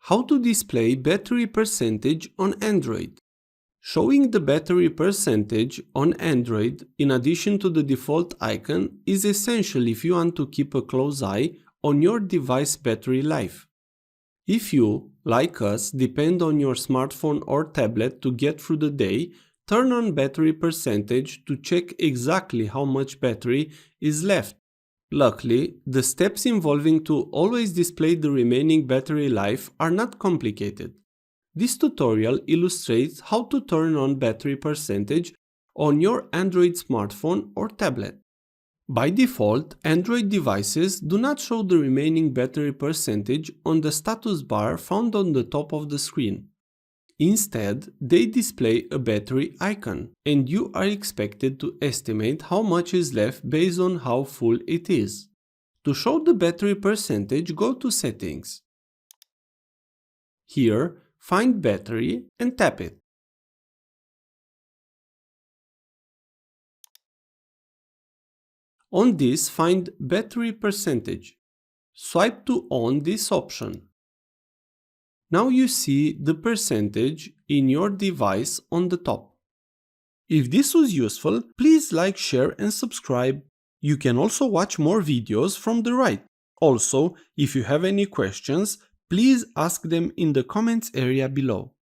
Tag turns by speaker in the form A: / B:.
A: How to display battery percentage on Android. Showing the battery percentage on Android in addition to the default icon is essential if you want to keep a close eye on your device battery life. If you, like us, depend on your smartphone or tablet to get through the day, turn on battery percentage to check exactly how much battery is left. Luckily, the steps involving to always display the remaining battery life are not complicated. This tutorial illustrates how to turn on battery percentage on your Android smartphone or tablet. By default, Android devices do not show the remaining battery percentage on the status bar found on the top of the screen. Instead, they display a battery icon, and you are expected to estimate how much is left based on how full it is. To show the battery percentage, go to Settings. Here, find Battery and tap it. On this, find Battery Percentage. Swipe to on this option. Now you see the percentage in your device on the top. If this was useful, please like, share and subscribe. You can also watch more videos from the right. Also, if you have any questions, please ask them in the comments area below.